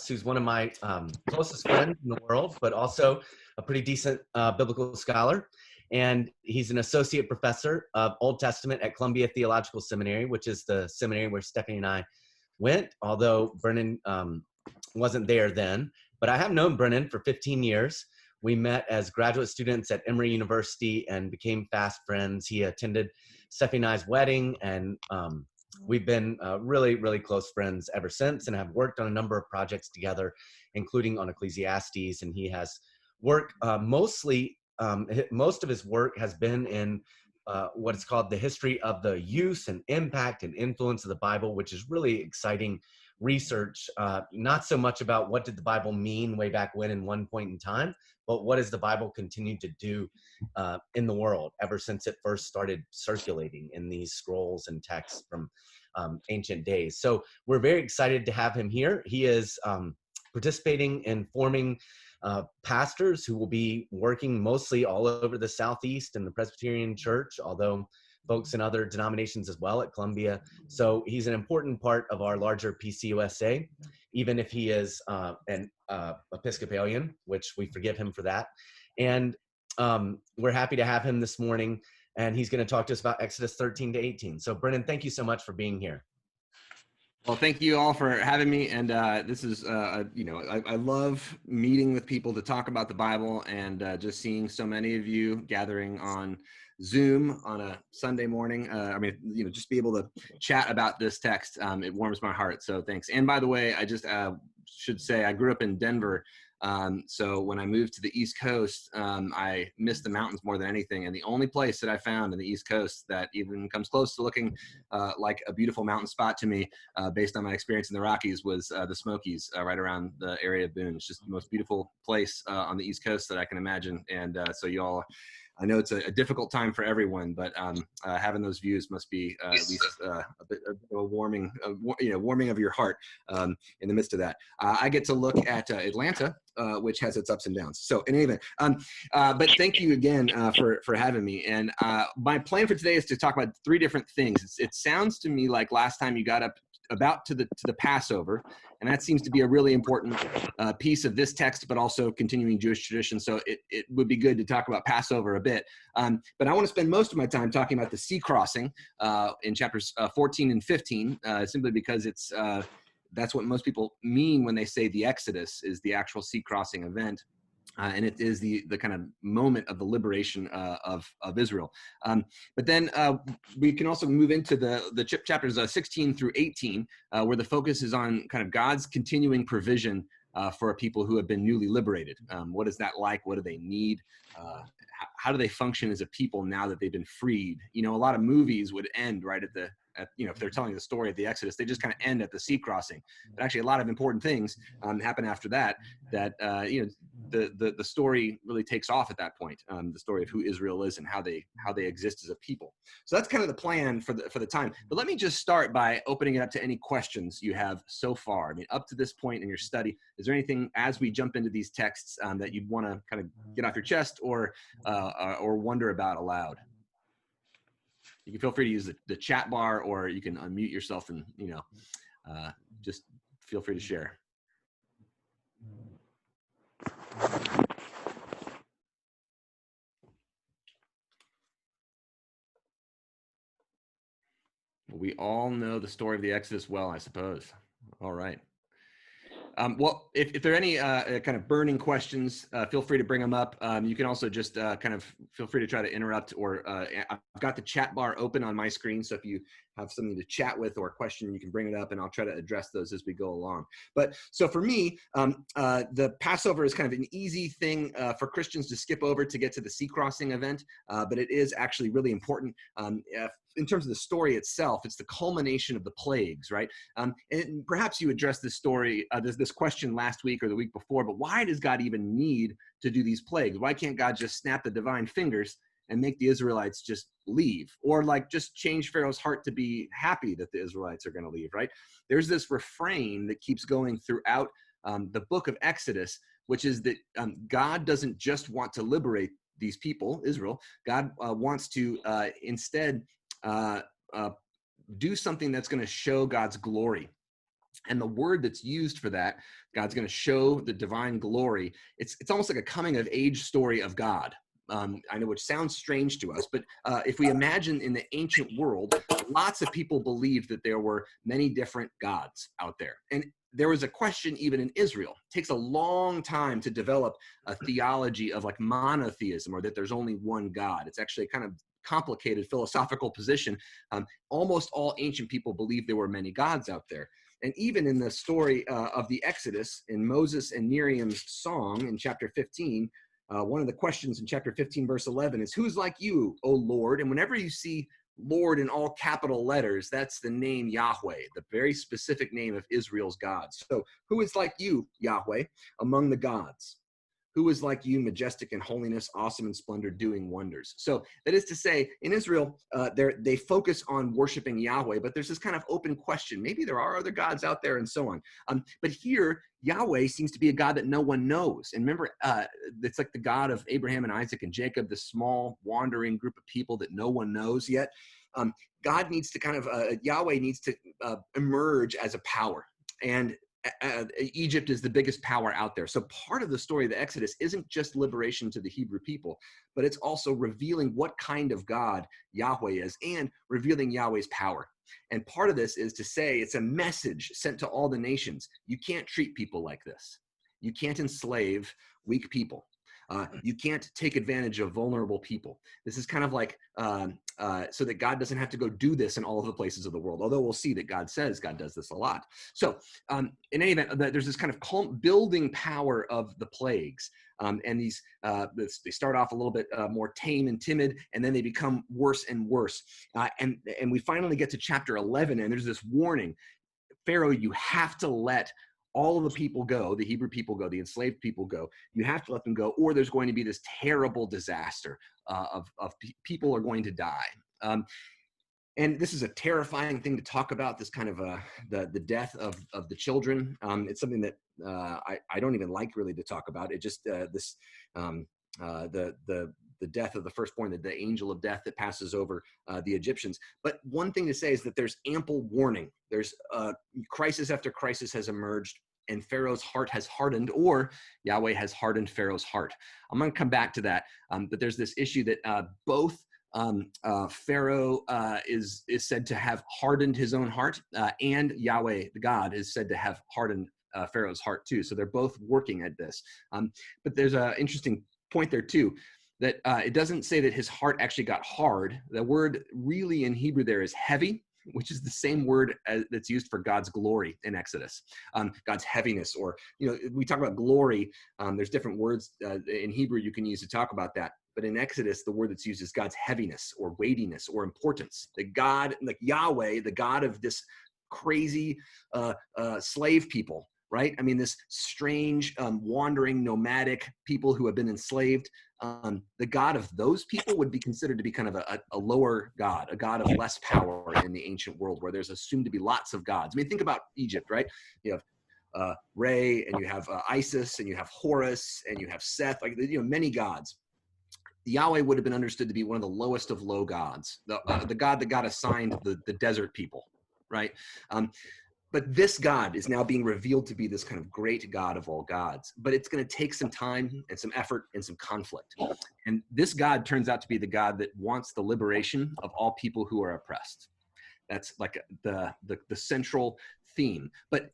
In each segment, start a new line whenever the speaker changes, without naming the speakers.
who's one of my closest friends in the world, but also a pretty decent biblical scholar. And he's an associate professor of Old Testament at Columbia Theological Seminary, which is the seminary where Stephanie and I went, although Brennan wasn't there then. But I have known Brennan for 15 years. We met as graduate students at Emory University and became fast friends. He attended Stephanie and I's wedding, and we've been really, really close friends ever since, and have worked on a number of projects together, including on Ecclesiastes. And he has worked most of his work has been in what is called the history of the use and impact and influence of the Bible, which is really exciting research, not so much about what did the Bible mean way back when in one point in time, but what has the Bible continued to do in the world ever since it first started circulating in these scrolls and texts from ancient days. So we're very excited to have him here. He is participating in forming pastors who will be working mostly all over the Southeast in the Presbyterian Church, although folks in other denominations as well at Columbia. So he's an important part of our larger PCUSA, even if he is an Episcopalian, which we forgive him for that. And we're happy to have him this morning, and he's going to talk to us about Exodus 13 to 18. So Brennan, thank you so much for being here.
Well, thank you all for having me. And this is, I love meeting with people to talk about the Bible, and just seeing so many of you gathering on Zoom on a Sunday morning. Just be able to chat about this text. It warms my heart. So thanks. And by the way, I just should say I grew up in Denver. So when I moved to the East Coast, I missed the mountains more than anything. And the only place that I found in the East Coast that even comes close to looking like a beautiful mountain spot to me, based on my experience in the Rockies, was the Smokies, right around the area of Boone. It's just the most beautiful place on the East Coast that I can imagine. And so you all, I know it's a difficult time for everyone, but having those views must be at least a bit of a warming of your heart in the midst of that. I get to look at Atlanta, which has its ups and downs. So in any event, but thank you again for having me. And my plan for today is to talk about three different things. It sounds to me like last time you got up about to the Passover, and that seems to be a really important piece of this text, but also continuing Jewish tradition. So it would be good to talk about Passover a bit. But I want to spend most of my time talking about the sea crossing in chapters 14 and 15, simply because that's what most people mean when they say the Exodus is the actual sea crossing event. And it is the kind of moment of the liberation of Israel. But then we can also move into the chapters 16 through 18, where the focus is on kind of God's continuing provision for a people who have been newly liberated. What is that like? What do they need? How do they function as a people now that they've been freed? A lot of movies would end right at if they're telling the story of the Exodus, they just kind of end at the sea crossing. But actually, a lot of important things happen after that. The story really takes off at that point. The story of who Israel is and how they exist as a people. So that's kind of the plan for the time. But let me just start by opening it up to any questions you have so far. I mean, up to this point in your study, is there anything as we jump into these texts that you'd want to kind of get off your chest or wonder about aloud? You can feel free to use the chat bar, or you can unmute yourself and, just feel free to share. We all know the story of the Exodus well, I suppose. All right. Well, if there are any kind of burning questions, feel free to bring them up. You can also just kind of feel free to try to interrupt, or I've got the chat bar open on my screen. So if you have something to chat with or a question, you can bring it up and I'll try to address those as we go along. But so for me, the Passover is kind of an easy thing for Christians to skip over to get to the sea crossing event. But it is actually really important. In terms of the story itself, it's the culmination of the plagues, right? And perhaps you addressed this story, this question last week or the week before, but why does God even need to do these plagues? Why can't God just snap the divine fingers and make the Israelites just leave, or like just change Pharaoh's heart to be happy that the Israelites are going to leave, right? There's this refrain that keeps going throughout the book of Exodus, which is that God doesn't just want to liberate these people, Israel. God wants to instead do something that's going to show God's glory. And the word that's used for that, God's going to show the divine glory. It's almost like a coming of age story of God. I know, which sounds strange to us, but if we imagine in the ancient world, lots of people believed that there were many different gods out there. And there was a question even in Israel. It takes a long time to develop a theology of like monotheism, or that there's only one God. It's actually a kind of complicated philosophical position. Almost all ancient people believed there were many gods out there. And even in the story of the Exodus, in Moses and Miriam's song in chapter 15, one of the questions in chapter 15, verse 11 is, "Who's like you, O Lord?" And whenever you see Lord in all capital letters, that's the name Yahweh, the very specific name of Israel's God. So who is like you, Yahweh, among the gods? Who is like you, majestic in holiness, awesome in splendor, doing wonders? So that is to say, in Israel, they focus on worshiping Yahweh, but there's this kind of open question. Maybe there are other gods out there and so on. But here, Yahweh seems to be a God that no one knows. And remember, it's like the God of Abraham and Isaac and Jacob, this small wandering group of people that no one knows yet. God needs to kind of, Yahweh needs to emerge as a power. And Egypt is the biggest power out there. So part of the story of the Exodus isn't just liberation to the Hebrew people, but it's also revealing what kind of God Yahweh is and revealing Yahweh's power. And part of this is to say it's a message sent to all the nations. You can't treat people like this. You can't enslave weak people. You can't take advantage of vulnerable people. This is kind of like so that God doesn't have to go do this in all of the places of the world, although we'll see that God says God does this a lot. So in any event, there's this kind of building power of the plagues. And these they start off a little bit more tame and timid, and then they become worse and worse. And we finally get to chapter 11, and there's this warning. Pharaoh, you have to let all of the people go, the Hebrew people go, the enslaved people go. You have to let them go, or there's going to be this terrible disaster of people are going to die. And this is a terrifying thing to talk about, this kind of the death of the children. It's something that I don't even like really to talk about. It just the death of the firstborn, the angel of death that passes over the Egyptians. But one thing to say is that there's ample warning. There's crisis after crisis has emerged, and Pharaoh's heart has hardened, or Yahweh has hardened Pharaoh's heart. I'm going to come back to that. But there's this issue that both Pharaoh is said to have hardened his own heart, and Yahweh, the God, is said to have hardened Pharaoh's heart too. So they're both working at this. But there's an interesting point there too, that it doesn't say that his heart actually got hard. The word really in Hebrew there is heavy, which is the same word that's used for God's glory in Exodus, God's heaviness, or, we talk about glory. There's different words in Hebrew you can use to talk about that. But in Exodus, the word that's used is God's heaviness or weightiness or importance. The God, like Yahweh, the God of this crazy slave people, right? I mean, this strange, wandering, nomadic people who have been enslaved. The God of those people would be considered to be kind of a lower God, a God of less power in the ancient world, where there's assumed to be lots of gods. I mean, think about Egypt, right? You have Re, and you have Isis, and you have Horus, and you have Seth, like, many gods. Yahweh would have been understood to be one of the lowest of low gods, the God that got assigned the desert people, right? But this God is now being revealed to be this kind of great God of all gods. But it's going to take some time and some effort and some conflict. And this God turns out to be the God that wants the liberation of all people who are oppressed. That's like the central theme. But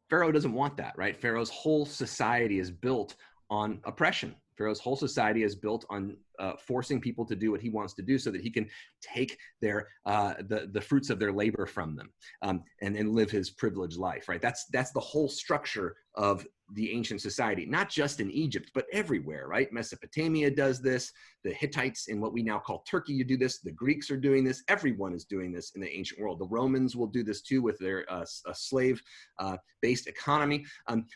Pharaoh doesn't want that, right? Pharaoh's whole society is built on oppression. Pharaoh's whole society is built on forcing people to do what he wants to do, so that he can take their the fruits of their labor from them, and live his privileged life. Right? That's the whole structure of the ancient society, not just in Egypt, but everywhere. Right? Mesopotamia does this. The Hittites in what we now call Turkey, you do this. The Greeks are doing this. Everyone is doing this in the ancient world. The Romans will do this too with their slave-based economy.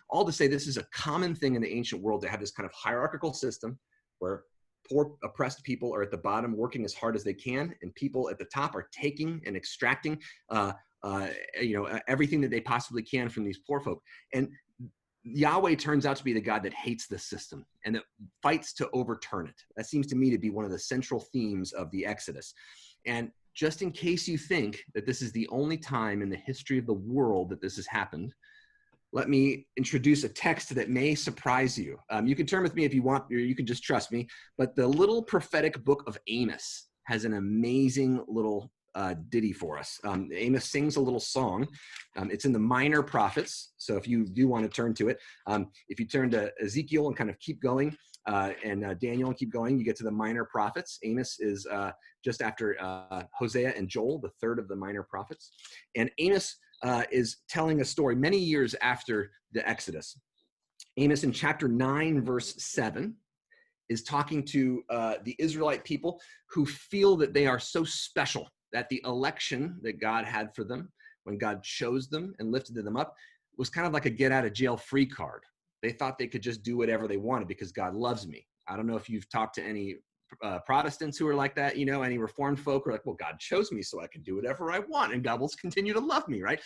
All to say, this is a common thing in the ancient world to have this kind of hierarchical system where poor oppressed people are at the bottom working as hard as they can, and people at the top are taking and extracting everything that they possibly can from these poor folk. And Yahweh turns out to be the God that hates this system and that fights to overturn it. That seems to me to be one of the central themes of the Exodus. And just in case you think that this is the only time in the history of the world that this has happened, let me introduce a text that may surprise you. You can turn with me if you want, or you can just trust me, but the little prophetic book of Amos has an amazing little ditty for us. Amos sings a little song. It's in the Minor Prophets, so if you do want to turn to it, if you turn to Ezekiel and kind of keep going, and Daniel and keep going, you get to the Minor Prophets. Amos is just after Hosea and Joel, the third of the Minor Prophets. And Amos is telling a story many years after the Exodus. Amos in chapter 9, verse 7, is talking to the Israelite people who feel that they are so special, that the election that God had for them, when God chose them and lifted them up, was kind of like a get out of jail free card. They thought they could just do whatever they wanted because God loves me. I don't know if you've talked to any Protestants who are like that, you know, any Reformed folk are like, well, God chose me so I can do whatever I want and God will continue to love me, right?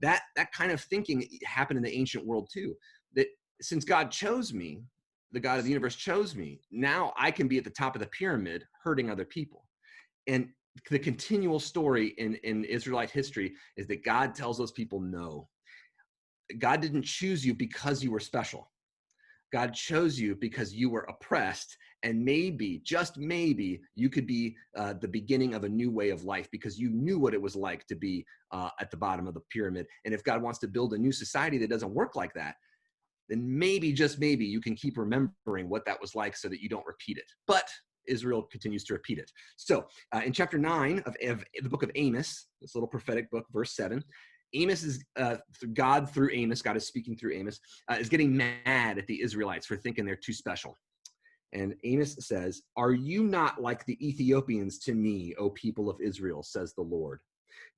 That kind of thinking happened in the ancient world too. That since God chose me, the God of the universe chose me, now I can be at the top of the pyramid hurting other people. And the continual story in Israelite history is that God tells those people no. God didn't choose you because you were special. God chose you because you were oppressed, and maybe, just maybe, you could be the beginning of a new way of life because you knew what it was like to be at the bottom of the pyramid. And if God wants to build a new society that doesn't work like that, then maybe, just maybe, you can keep remembering what that was like so that you don't repeat it. But Israel continues to repeat it. So in chapter 9 of the book of Amos, this little prophetic book, verse 7, Amos is, God through Amos, God is speaking through Amos, is getting mad at the Israelites for thinking they're too special. And Amos says, "Are you not like the Ethiopians to me, O people of Israel, says the Lord?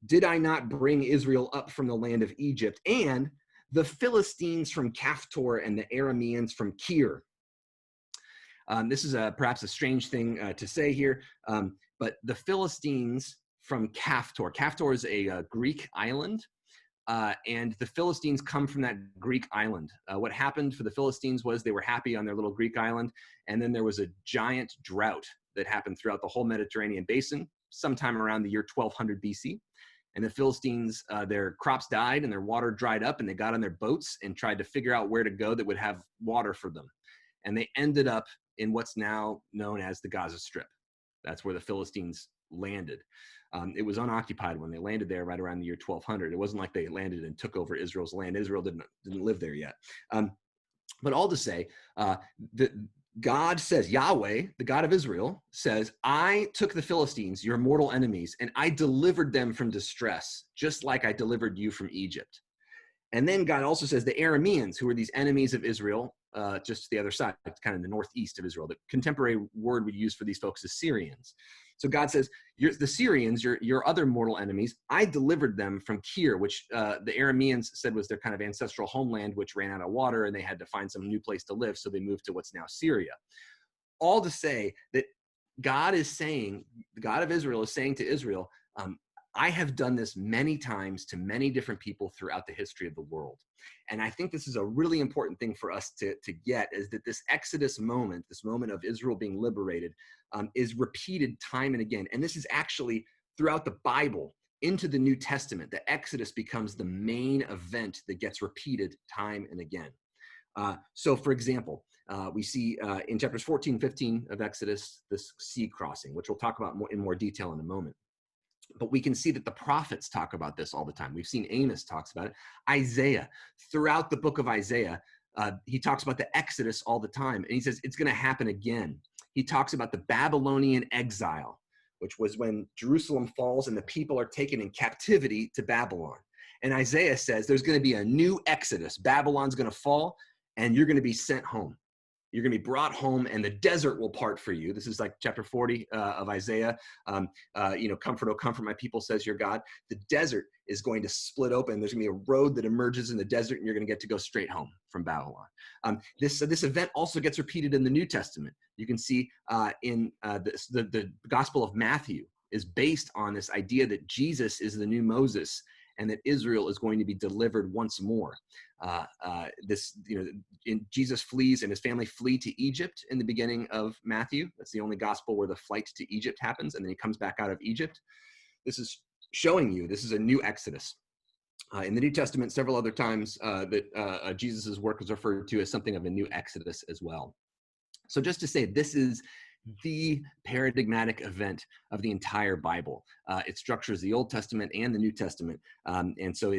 Did I not bring Israel up from the land of Egypt, and the Philistines from Caphtor and the Arameans from Kir?" This is perhaps a strange thing to say here, but the Philistines from Caphtor. Caphtor is a Greek island, and the Philistines come from that Greek island. What happened for the Philistines was they were happy on their little Greek island, and then there was a giant drought that happened throughout the whole Mediterranean basin sometime around the year 1200 BC. And the Philistines, their crops died and their water dried up, and they got on their boats and tried to figure out where to go that would have water for them. And they ended up in what's now known as the Gaza Strip. That's where the Philistines landed. It was unoccupied when they landed there right around the year 1200. It wasn't like they landed and took over Israel's land. Israel didn't live there yet. But all to say, God says, Yahweh, the God of Israel, says, I took the Philistines, your mortal enemies, and I delivered them from distress, just like I delivered you from Egypt. And then God also says the Arameans, who were these enemies of Israel, just the other side, kind of the northeast of Israel. The contemporary word we use for these folks is Syrians. So God says, the Syrians, your other mortal enemies, I delivered them from Kir, which the Arameans said was their kind of ancestral homeland, which ran out of water, and they had to find some new place to live, so they moved to what's now Syria. All to say that God is saying, the God of Israel is saying to Israel, I have done this many times to many different people throughout the history of the world. And I think this is a really important thing for us to get, is that this Exodus moment, this moment of Israel being liberated, is repeated time and again. And this is actually throughout the Bible into the New Testament. The Exodus becomes the main event that gets repeated time and again. So for example, we see in chapters 14, 15 of Exodus, this sea crossing, which we'll talk about in more detail in a moment. But we can see that the prophets talk about this all the time. We've seen Amos talks about it. Isaiah, throughout the book of Isaiah, he talks about the Exodus all the time. And he says it's going to happen again. He talks about the Babylonian exile, which was when Jerusalem falls and the people are taken in captivity to Babylon. And Isaiah says there's going to be a new Exodus. Babylon's going to fall and you're going to be sent home. You're going to be brought home and the desert will part for you. This is like chapter 40 of Isaiah. Comfort, oh comfort my people, says your God. The desert is going to split open. There's going to be a road that emerges in the desert and you're going to get to go straight home from Babylon. This event also gets repeated in the New Testament. You can see in the Gospel of Matthew is based on this idea that Jesus is the new Moses and that Israel is going to be delivered once more. Jesus flees and his family flee to Egypt in the beginning of Matthew. That's the only gospel where the flight to Egypt happens, and then he comes back out of Egypt. This is showing you this is a new Exodus. In the New Testament, several other times that Jesus' work is referred to as something of a new Exodus as well. So just to say, this is the paradigmatic event of the entire Bible. It structures the Old Testament and the New Testament. And so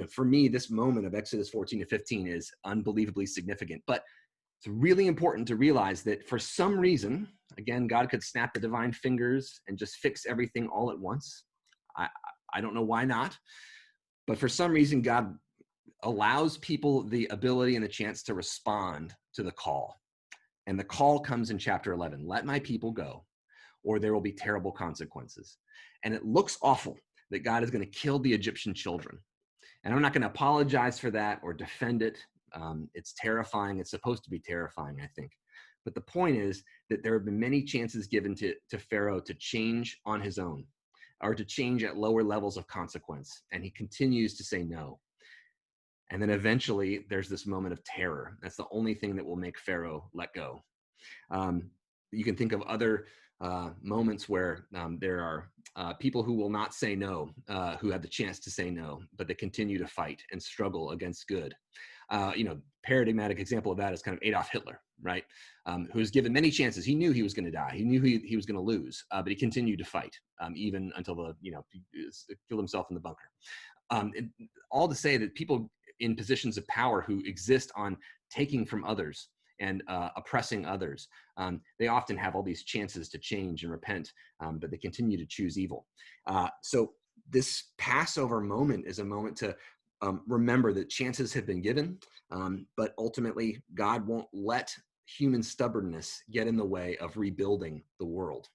for me, this moment of Exodus 14 to 15 is unbelievably significant. But it's really important to realize that for some reason, again, God could snap the divine fingers and just fix everything all at once. I don't know why not. But for some reason, God allows people the ability and the chance to respond to the call. And the call comes in chapter 11. Let my people go, or there will be terrible consequences. And it looks awful that God is going to kill the Egyptian children. And I'm not going to apologize for that or defend it. It's terrifying. It's supposed to be terrifying, I think. But the point is that there have been many chances given to Pharaoh to change on his own, or to change at lower levels of consequence. And he continues to say no. And then eventually there's this moment of terror. That's the only thing that will make Pharaoh let go. You can think of other moments where there are people who will not say no, who have the chance to say no, but they continue to fight and struggle against good. Paradigmatic example of that is kind of Adolf Hitler, right? Who was given many chances. He knew he was going to die. He knew he was going to lose, but he continued to fight even until he killed himself in the bunker. All to say that people in positions of power who exist on taking from others and oppressing others, they often have all these chances to change and repent, but they continue to choose evil. So this Passover moment is a moment to remember that chances have been given, but ultimately God won't let human stubbornness get in the way of rebuilding the world.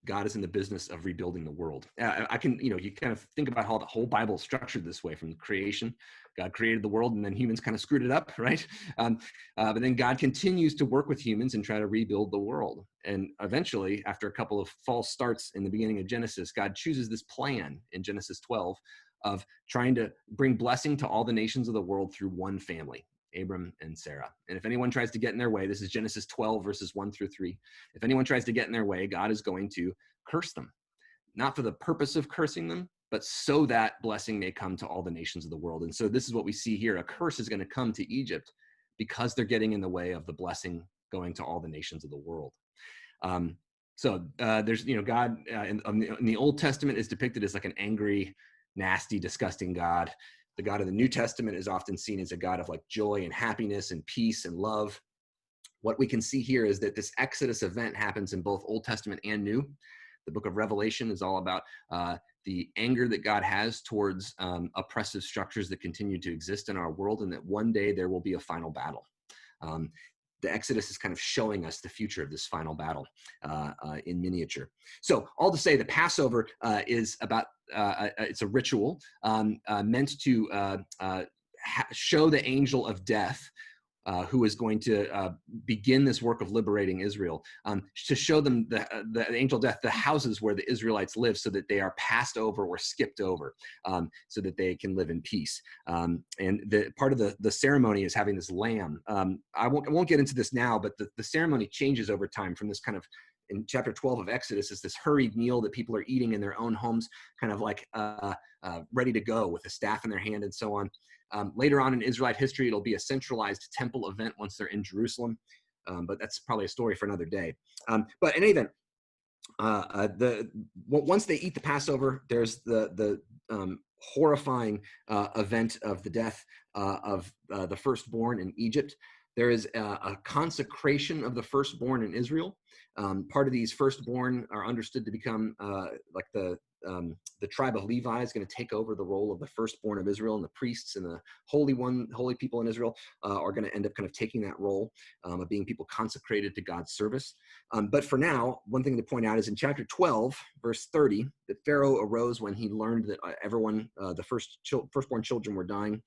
God is in the business of rebuilding the world. You kind of think about how the whole Bible is structured this way from creation. God created the world and then humans kind of screwed it up, right? But then God continues to work with humans and try to rebuild the world. And eventually, after a couple of false starts in the beginning of Genesis, God chooses this plan in Genesis 12 of trying to bring blessing to all the nations of the world through one family, Abram and Sarah. And if anyone tries to get in their way, this is Genesis 12, verses 1 through 3. If anyone tries to get in their way, God is going to curse them, not for the purpose of cursing them, but so that blessing may come to all the nations of the world. And so this is what we see here. A curse is going to come to Egypt because they're getting in the way of the blessing going to all the nations of the world. There's, God in the Old Testament is depicted as like an angry, nasty, disgusting God. The God of the New Testament is often seen as a God of like joy and happiness and peace and love. What we can see here is that this Exodus event happens in both Old Testament and New. The book of Revelation is all about the anger that God has towards oppressive structures that continue to exist in our world, and that one day there will be a final battle. The Exodus is kind of showing us the future of this final battle in miniature. So all to say, the Passover is about, it's a ritual meant to show the angel of death who is going to begin this work of liberating Israel, to show them the angel of death, the houses where the Israelites live, so that they are passed over or skipped over, so that they can live in peace. And the part of the ceremony is having this lamb. I won't get into this now, but the ceremony changes over time from this kind of, in chapter 12 of Exodus, is this hurried meal that people are eating in their own homes, kind of like ready to go with a staff in their hand and so on. Later on in Israelite history, it'll be a centralized temple event once they're in Jerusalem, but that's probably a story for another day. But in any event, once they eat the Passover, there's the horrifying event of the death of the firstborn in Egypt. There is a consecration of the firstborn in Israel. Part of these firstborn are understood to become like the tribe of Levi is going to take over the role of the firstborn of Israel, and the priests and the holy people in Israel are going to end up kind of taking that role of being people consecrated to God's service. But for now, one thing to point out is in chapter 12, verse 30, that Pharaoh arose when he learned that everyone, the firstborn children were dying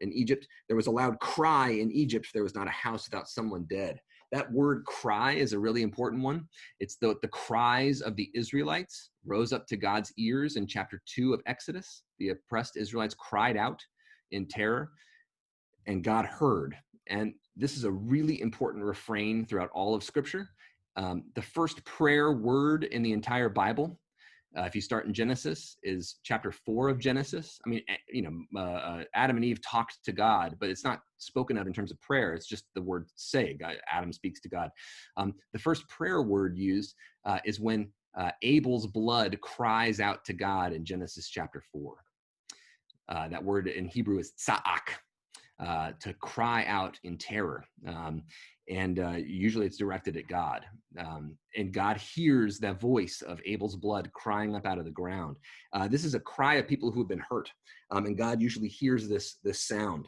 in Egypt. There was a loud cry in Egypt, there was not a house without someone dead. That word cry is a really important one. It's the cries of the Israelites rose up to God's ears in chapter 2 of Exodus. The oppressed Israelites cried out in terror, and God heard. And this is a really important refrain throughout all of Scripture. The first prayer word in the entire Bible, if you start in Genesis, is chapter 4 of Genesis. I mean, Adam and Eve talked to God, but it's not spoken of in terms of prayer. It's just the word say. Adam speaks to God. The first prayer word used is when Abel's blood cries out to God in Genesis chapter 4. That word in Hebrew is tza'ak, to cry out in terror. And usually it's directed at God. And God hears that voice of Abel's blood crying up out of the ground. This is a cry of people who have been hurt. And God usually hears this sound.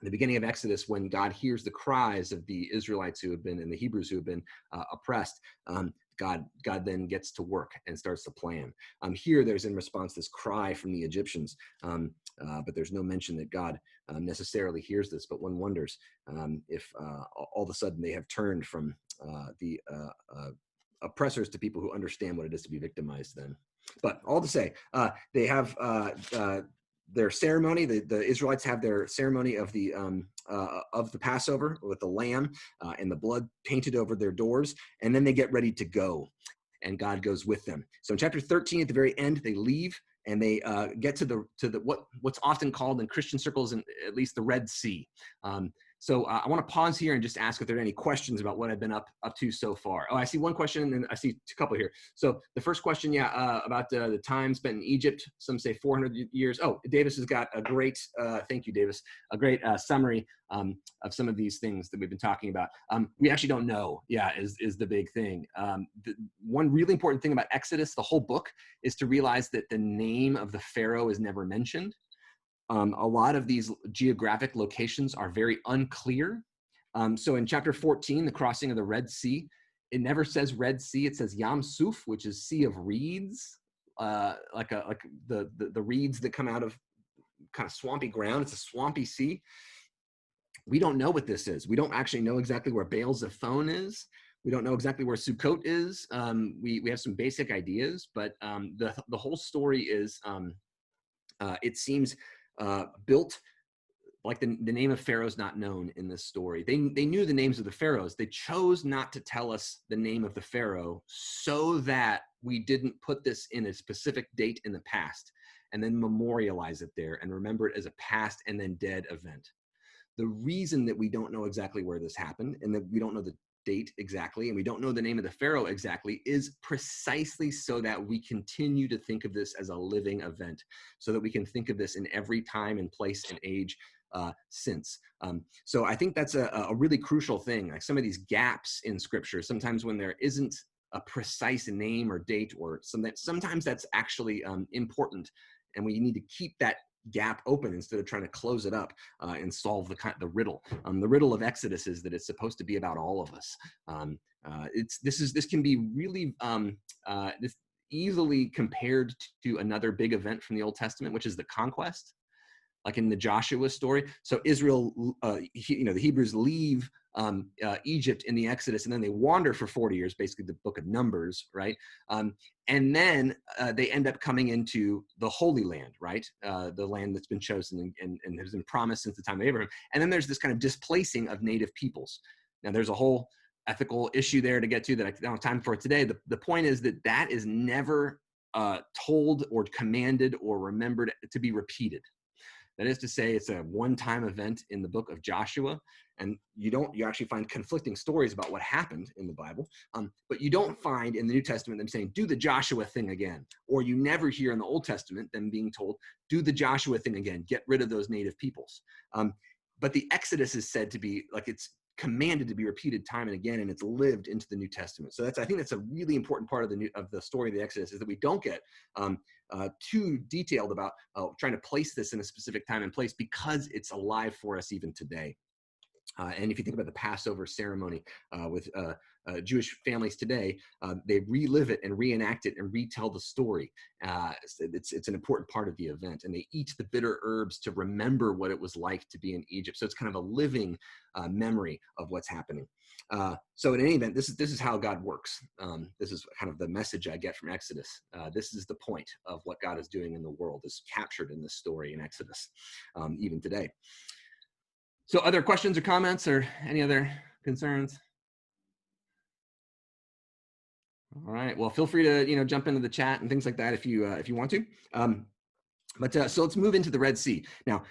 In the beginning of Exodus, when God hears the cries of the Israelites who have been, and the Hebrews who have been oppressed, God then gets to work and starts to plan. Here, there's in response this cry from the Egyptians, but there's no mention that God necessarily hears this. But one wonders if all of a sudden they have turned from the oppressors to people who understand what it is to be victimized then. But all to say, they have their ceremony. The Israelites have their ceremony of the Passover with the lamb and the blood painted over their doors, and then they get ready to go, and God goes with them. So in chapter 13, at the very end, they leave and they get to the what's often called in Christian circles, and at least the Red Sea. So I want to pause here and just ask if there are any questions about what I've been up to so far. Oh, I see one question, and then I see a couple here. So the first question, about the time spent in Egypt. Some say 400 years. Oh, Davis has got a great, thank you, Davis, a great summary of some of these things that we've been talking about. We actually don't know, is the big thing. One really important thing about Exodus, the whole book, is to realize that the name of the Pharaoh is never mentioned. A lot of these geographic locations are very unclear. So in chapter 14, the crossing of the Red Sea, it never says Red Sea. It says Yam Suf, which is Sea of Reeds, like the reeds that come out of kind of swampy ground. It's a swampy sea. We don't know what this is. We don't actually know exactly where Baal Zephon is. We don't know exactly where Sukkot is. We have some basic ideas, but the whole story is, it seems, built like the name of Pharaoh is not known in this story. They knew the names of the pharaohs. They chose not to tell us the name of the pharaoh so that we didn't put this in a specific date in the past and then memorialize it there and remember it as a past and then dead event. The reason that we don't know exactly where this happened and that we don't know the date exactly and we don't know the name of the pharaoh exactly is precisely so that we continue to think of this as a living event, so that we can think of this in every time and place and age since. So I think that's a really crucial thing. Like some of these gaps in scripture, sometimes when there isn't a precise name or date or something, sometimes that's actually important, and we need to keep that gap open instead of trying to close it up and solve the riddle. The riddle of Exodus is that it's supposed to be about all of us. This can be really this easily compared to another big event from the Old Testament, which is the conquest, like in the Joshua story. So Israel, the Hebrews leave Egypt in the Exodus, and then they wander for 40 years, basically the book of Numbers, right? And then they end up coming into the Holy Land, right? The land that's been chosen and has been promised since the time of Abraham. And then there's this kind of displacing of native peoples. Now there's a whole ethical issue there to get to that I don't have time for today. The point is that is never told or commanded or remembered to be repeated. That is to say, it's a one-time event in the book of Joshua, and you actually find conflicting stories about what happened in the Bible, but you don't find in the New Testament them saying, do the Joshua thing again, or you never hear in the Old Testament them being told, do the Joshua thing again, get rid of those native peoples. But the Exodus is said to be, like, it's commanded to be repeated time and again, and it's lived into the New Testament. So I think that's a really important part of the story of the Exodus, is that we don't get too detailed about trying to place this in a specific time and place, because it's alive for us even today. And if you think about the Passover ceremony with Jewish families today, they relive it and reenact it and retell the story. It's an important part of the event. And they eat the bitter herbs to remember what it was like to be in Egypt. So it's kind of a living memory of what's happening. So in any event, this is how God works. This is kind of the message I get from Exodus. This is the point of what God is doing in the world, is captured in this story in Exodus, even today. So other questions or comments or any other concerns? All right. Well, feel free to, jump into the chat and things like that if you want to. So let's move into the Red Sea. Now,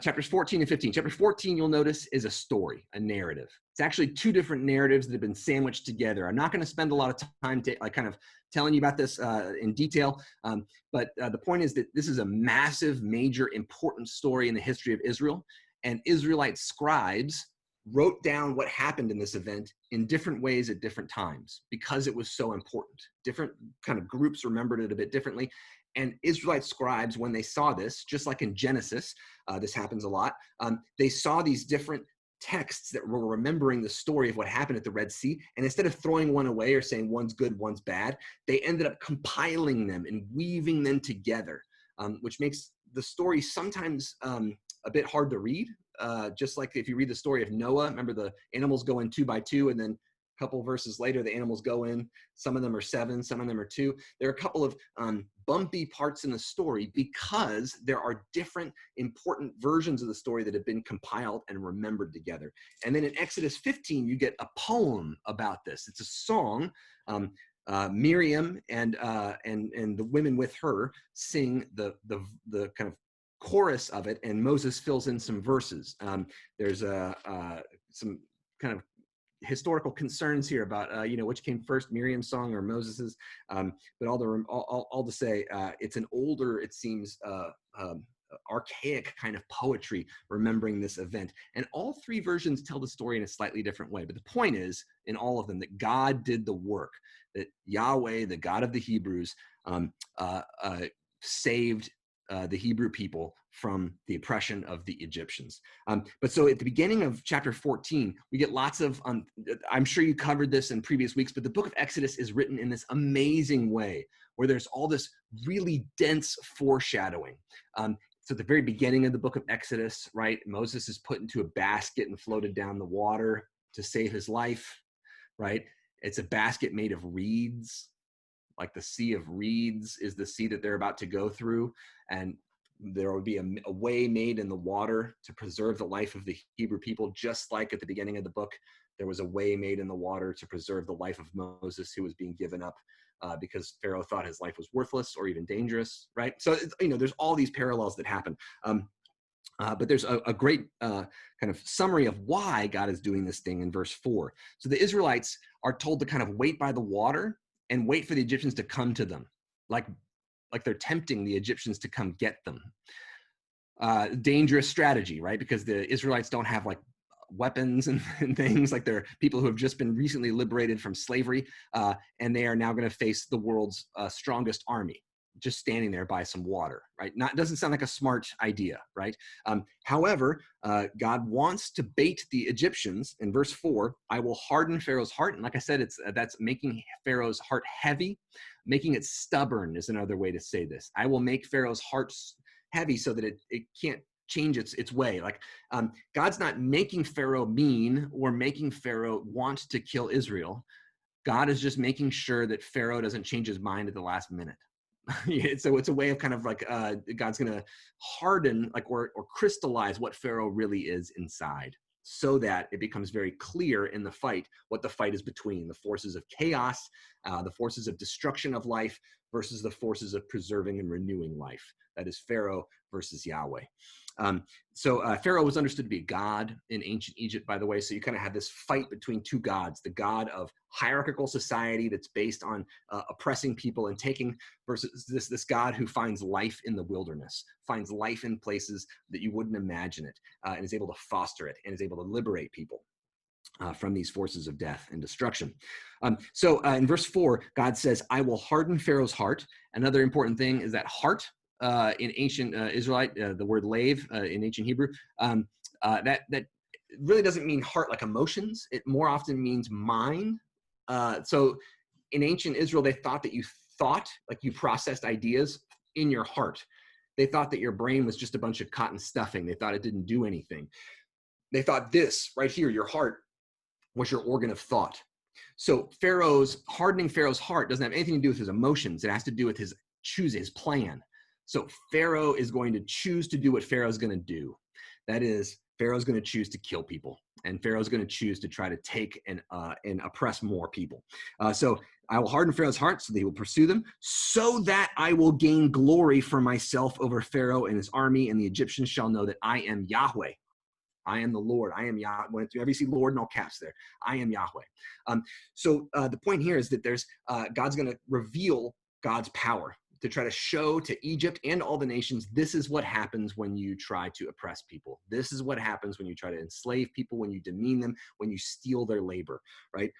chapters 14 and 15. Chapter 14, you'll notice, is a story, a narrative. It's actually two different narratives that have been sandwiched together. I'm not going to spend a lot of time kind of telling you about this in detail, but the point is that this is a massive, major, important story in the history of Israel. And Israelite scribes wrote down what happened in this event in different ways at different times because it was so important. Different kind of groups remembered it a bit differently. And Israelite scribes, when they saw this, just like in Genesis, this happens a lot, they saw these different texts that were remembering the story of what happened at the Red Sea. And instead of throwing one away or saying one's good, one's bad, they ended up compiling them and weaving them together, which makes the story sometimes a bit hard to read. Just like if you read the story of Noah, remember the animals go in 2 by 2, and then a couple verses later, the animals go in. Some of them are 7, some of them are 2. There are a couple of bumpy parts in the story because there are different important versions of the story that have been compiled and remembered together. And then in Exodus 15, you get a poem about this. It's a song. Miriam and the women with her sing the kind of chorus of it, and Moses fills in some verses. There's some kind of historical concerns here about which came first, Miriam's song or Moses's. But all to say, it's an older, it seems, archaic kind of poetry remembering this event. And all three versions tell the story in a slightly different way. But the point is, in all of them, that God did the work, that Yahweh, the God of the Hebrews, saved the Hebrew people from the oppression of the Egyptians. But so at the beginning of chapter 14, we get lots of, I'm sure you covered this in previous weeks, but the book of Exodus is written in this amazing way where there's all this really dense foreshadowing. So at the very beginning of the book of Exodus, right, Moses is put into a basket and floated down the water to save his life, right? It's a basket made of reeds. Like the Sea of Reeds is the sea that they're about to go through. And there will be a way made in the water to preserve the life of the Hebrew people, just like at the beginning of the book, there was a way made in the water to preserve the life of Moses, who was being given up because Pharaoh thought his life was worthless or even dangerous, right? So, there's all these parallels that happen. But there's a great kind of summary of why God is doing this thing in verse 4. So the Israelites are told to kind of wait by the water and wait for the Egyptians to come to them, like they're tempting the Egyptians to come get them. Dangerous strategy, right? Because the Israelites don't have like weapons and things. Like they're people who have just been recently liberated from slavery, and they are now going to face the world's strongest army, just standing there by some water, right? Doesn't sound like a smart idea, right? However, God wants to bait the Egyptians. In verse 4, I will harden Pharaoh's heart. And like I said, that's making Pharaoh's heart heavy. Making it stubborn is another way to say this. I will make Pharaoh's heart heavy so that it can't change its way. Like God's not making Pharaoh mean or making Pharaoh want to kill Israel. God is just making sure that Pharaoh doesn't change his mind at the last minute. So it's a way of kind of like God's going to harden or crystallize what Pharaoh really is inside, so that it becomes very clear in the fight what the fight is between: the forces of chaos, the forces of destruction of life versus the forces of preserving and renewing life. That is Pharaoh versus Yahweh. So Pharaoh was understood to be a god in ancient Egypt, by the way. So you kind of have this fight between two gods: the god of hierarchical society that's based on oppressing people and taking, versus this god who finds life in the wilderness, finds life in places that you wouldn't imagine it, and is able to foster it and is able to liberate people from these forces of death and destruction. So in verse 4, God says, I will harden Pharaoh's heart. Another important thing is that heart in ancient Israelite, the word lave in ancient Hebrew, that it really doesn't mean heart like emotions. It more often means mind. So in ancient Israel, they thought that you thought, like you processed ideas in your heart. They thought that your brain was just a bunch of cotton stuffing. They thought it didn't do anything. They thought this right here, your heart, was your organ of thought. So hardening Pharaoh's heart doesn't have anything to do with his emotions. It has to do with his plan. So Pharaoh is going to choose to do what Pharaoh's going to do. That is, Pharaoh's going to choose to kill people, and Pharaoh's going to choose to try to take and oppress more people. So I will harden Pharaoh's heart so that he will pursue them, so that I will gain glory for myself over Pharaoh and his army, and the Egyptians shall know that I am Yahweh. I am the Lord. I am Yahweh. Whenever you see Lord in all caps there, I am Yahweh. So the point here is that God's going to reveal God's power to try to show to Egypt and all the nations, this is what happens when you try to oppress people. This is what happens when you try to enslave people, when you demean them, when you steal their labor, right?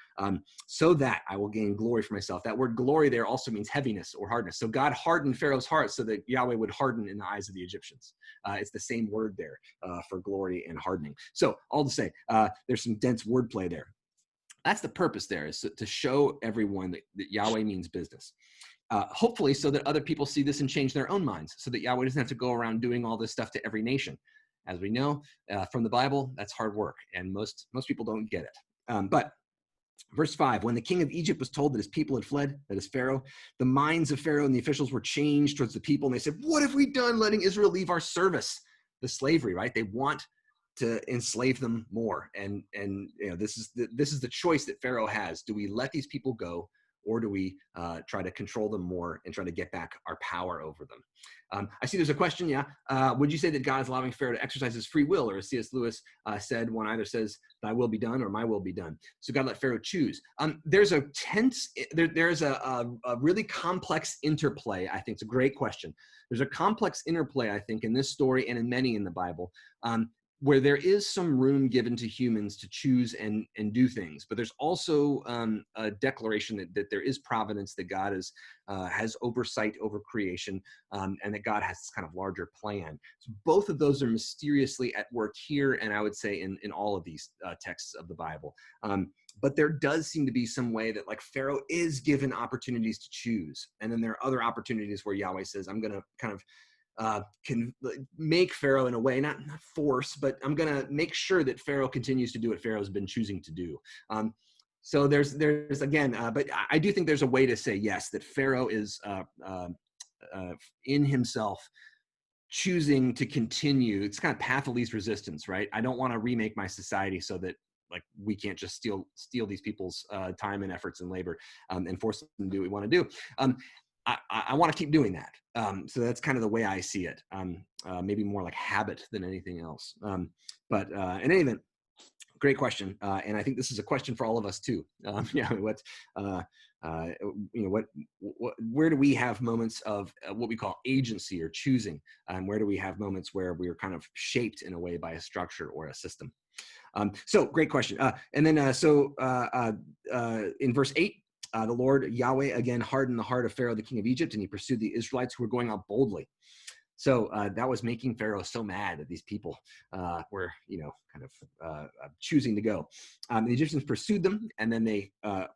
So that I will gain glory for myself. That word glory there also means heaviness or hardness. So God hardened Pharaoh's heart so that Yahweh would harden in the eyes of the Egyptians. It's the same word there for glory and hardening. So all to say, there's some dense wordplay there. That's the purpose there, is to show everyone that Yahweh means business. Hopefully so that other people see this and change their own minds, so that Yahweh doesn't have to go around doing all this stuff to every nation. As we know from the Bible, that's hard work, and most people don't get it. But verse 5, when the king of Egypt was told that his people had fled, that is Pharaoh, the minds of Pharaoh and the officials were changed towards the people, and they said, what have we done letting Israel leave our service? The slavery, right? They want to enslave them more. And this is the choice that Pharaoh has. Do we let these people go, or do we try to control them more and try to get back our power over them? I see there's a question, yeah. Would you say that God is allowing Pharaoh to exercise his free will? Or as C.S. Lewis said, one either says, thy will be done or my will be done. So God let Pharaoh choose. There's a really complex interplay. I think it's a great question. There's a complex interplay, I think, in this story and in many in the Bible, where there is some room given to humans to choose and do things, but there's also a declaration that there is providence, that God has oversight over creation, and that God has this kind of larger plan. So both of those are mysteriously at work here, and I would say in all of these texts of the Bible. But there does seem to be some way that, like, Pharaoh is given opportunities to choose, and then there are other opportunities where Yahweh says, I'm going to kind of can make Pharaoh in a way, not force, but I'm going to make sure that Pharaoh continues to do what Pharaoh's been choosing to do. So there's again, but I do think there's a way to say yes, that Pharaoh is in himself choosing to continue. It's kind of path of least resistance, right? I don't want to remake my society so that, like, we can't just steal these people's time and efforts and labor and force them to do what we want to do. I want to keep doing that. So that's kind of the way I see it. Maybe more like habit than anything else. But in any event, great question. And I think this is a question for all of us too. Where do we have moments of what we call agency or choosing? Where do we have moments where we're kind of shaped in a way by a structure or a system? So great question. And then in verse 8, the Lord Yahweh again hardened the heart of Pharaoh, the king of Egypt, and he pursued the Israelites who were going out boldly. So that was making Pharaoh so mad that these people were, kind of choosing to go. The Egyptians pursued them, and then they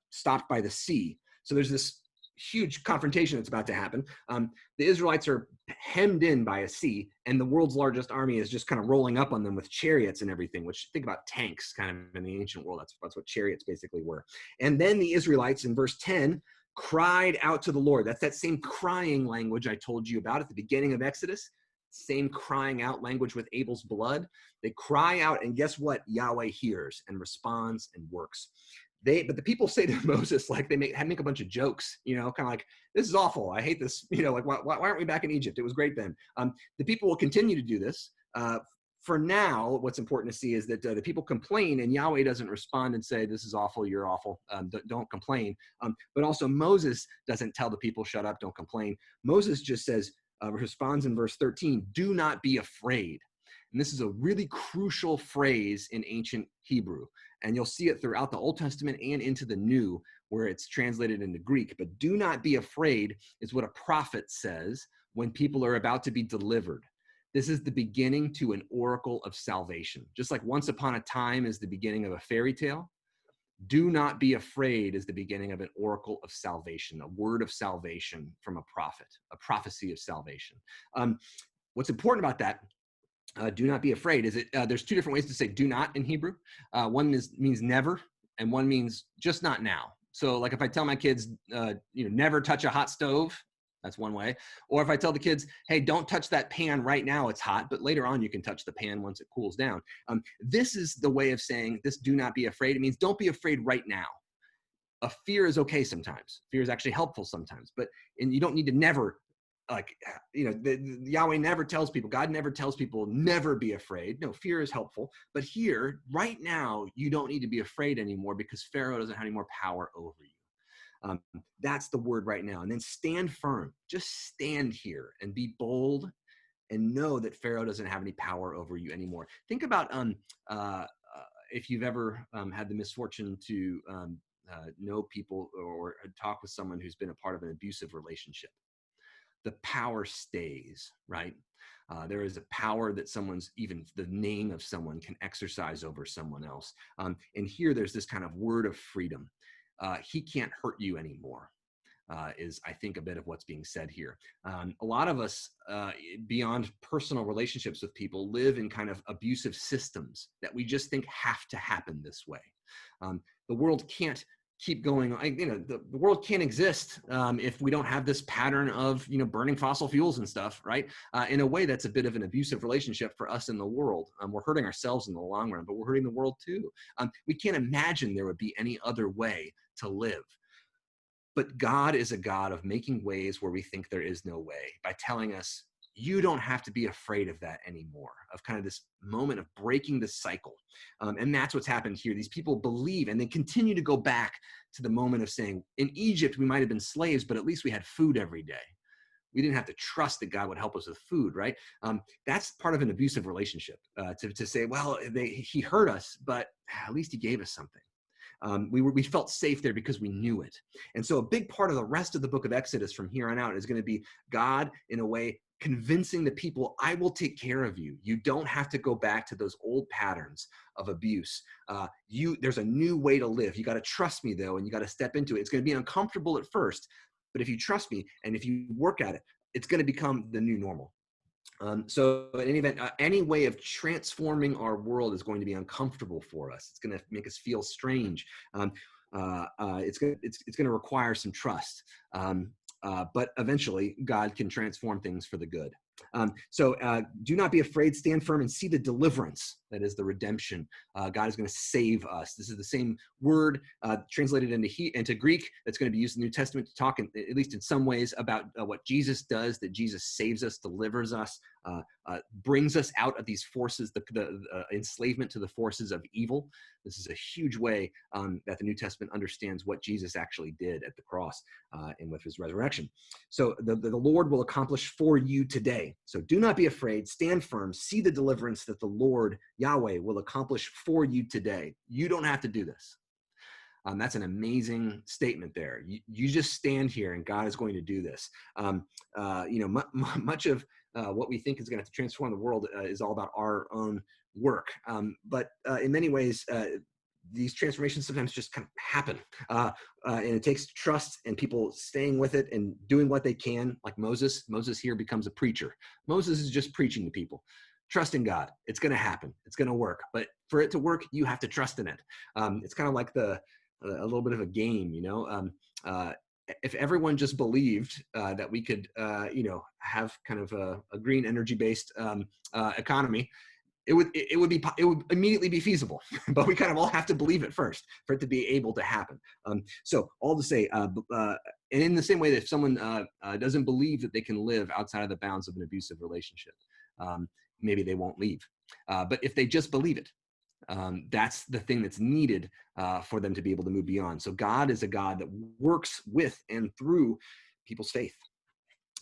stopped by the sea. So there's this huge confrontation that's about to happen. The Israelites are hemmed in by a sea, and the world's largest army is just kind of rolling up on them with chariots and everything, which, think about tanks kind of in the ancient world. That's what chariots basically were. And then the Israelites in verse 10 cried out to the Lord. That's that same crying language I told you about at the beginning of Exodus. Same crying out language with Abel's blood. They cry out, and guess what? Yahweh hears and responds and works. But the people say to Moses, like, they make a bunch of jokes, kind of like, this is awful. I hate this. Like, why aren't we back in Egypt? It was great then. The people will continue to do this. For now, what's important to see is that the people complain, and Yahweh doesn't respond and say, this is awful, you're awful, don't complain. But also Moses doesn't tell the people, shut up, don't complain. Moses just says, responds in verse 13, do not be afraid. And this is a really crucial phrase in ancient Hebrew. And you'll see it throughout the Old Testament and into the New, where it's translated into Greek. But do not be afraid is what a prophet says when people are about to be delivered. This is the beginning to an oracle of salvation. Just like once upon a time is the beginning of a fairy tale, do not be afraid is the beginning of an oracle of salvation, a word of salvation from a prophet, a prophecy of salvation. What's important about that, do not be afraid, is there's two different ways to say do not in Hebrew. One means never, and one means just not now. So like if I tell my kids, never touch a hot stove, that's one way. Or if I tell the kids, hey, don't touch that pan right now, it's hot, but later on you can touch the pan once it cools down. This is the way of saying this, do not be afraid. It means don't be afraid right now. A fear is okay sometimes. Fear is actually helpful sometimes, and you don't need to never, Yahweh never tells people, God never tells people, never be afraid. No, fear is helpful. But here, right now, you don't need to be afraid anymore because Pharaoh doesn't have any more power over you. That's the word right now. And then stand firm. Just stand here and be bold and know that Pharaoh doesn't have any power over you anymore. Think about if you've ever had the misfortune to know people or talk with someone who's been a part of an abusive relationship. The power stays, right? There is a power that even the name of someone can exercise over someone else. And here there's this kind of word of freedom. He can't hurt you anymore, is I think a bit of what's being said here. A lot of us, beyond personal relationships with people, live in kind of abusive systems that we just think have to happen this way. The world can't keep going. The world can't exist if we don't have this pattern of burning fossil fuels and stuff, right? In a way, that's a bit of an abusive relationship for us in the world. We're hurting ourselves in the long run, but we're hurting the world too. We can't imagine there would be any other way to live. But God is a God of making ways where we think there is no way, by telling us, you don't have to be afraid of that anymore, of kind of this moment of breaking the cycle. And that's what's happened here. These people believe, and they continue to go back to the moment of saying, in Egypt, we might have been slaves, but at least we had food every day. We didn't have to trust that God would help us with food, right? That's part of an abusive relationship, to say, well, he hurt us, but at least he gave us something. We felt safe there because we knew it. And so a big part of the rest of the book of Exodus from here on out is going to be God, in a way, convincing the people, I will take care of you. You don't have to go back to those old patterns of abuse. There's a new way to live. You got to trust me, though, and you got to step into it. It's going to be uncomfortable at first, but if you trust me and if you work at it, it's going to become the new normal. So in any event, any way of transforming our world is going to be uncomfortable for us. It's going to make us feel strange. It's going to require some trust. But eventually, God can transform things for the good. So do not be afraid, stand firm, and see the deliverance. That is the redemption. God is going to save us. This is the same word translated into Greek that's going to be used in the New Testament to talk, at least in some ways, about what Jesus does, that Jesus saves us, delivers us, brings us out of these forces, the enslavement to the forces of evil. This is a huge way that the New Testament understands what Jesus actually did at the cross and with his resurrection. So the Lord will accomplish for you today. So do not be afraid, stand firm, see the deliverance that the Lord, Yahweh, will accomplish for you today. You don't have to do this. That's an amazing statement there. You just stand here and God is going to do this. Much of what we think is going to transform the world is all about our own work. But in many ways, these transformations sometimes just kind of happen. And it takes trust and people staying with it and doing what they can, like Moses. Moses here becomes a preacher. Moses is just preaching to people. Trust in God. It's going to happen. It's going to work. But for it to work, you have to trust in it. It's kind of like a little bit of a game, if everyone just believed that we could, have kind of a green energy-based economy, it would immediately be feasible. But we kind of all have to believe it first for it to be able to happen. So all to say, and in the same way that if someone doesn't believe that they can live outside of the bounds of an abusive relationship, maybe they won't leave. But if they just believe it, that's the thing that's needed for them to be able to move beyond. So God is a God that works with and through people's faith.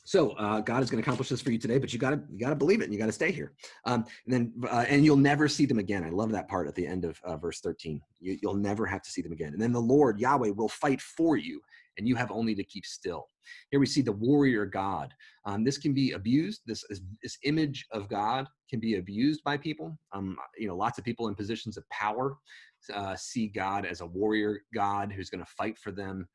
So God is going to accomplish this for you today, but you got to believe it, and you got to stay here. And you'll never see them again. I love that part at the end of verse 13. You'll never have to see them again. And then the Lord Yahweh will fight for you, and you have only to keep still. Here we see the warrior God. This can be abused. This image of God can be abused by people. Lots of people in positions of power see God as a warrior God who's going to fight for them.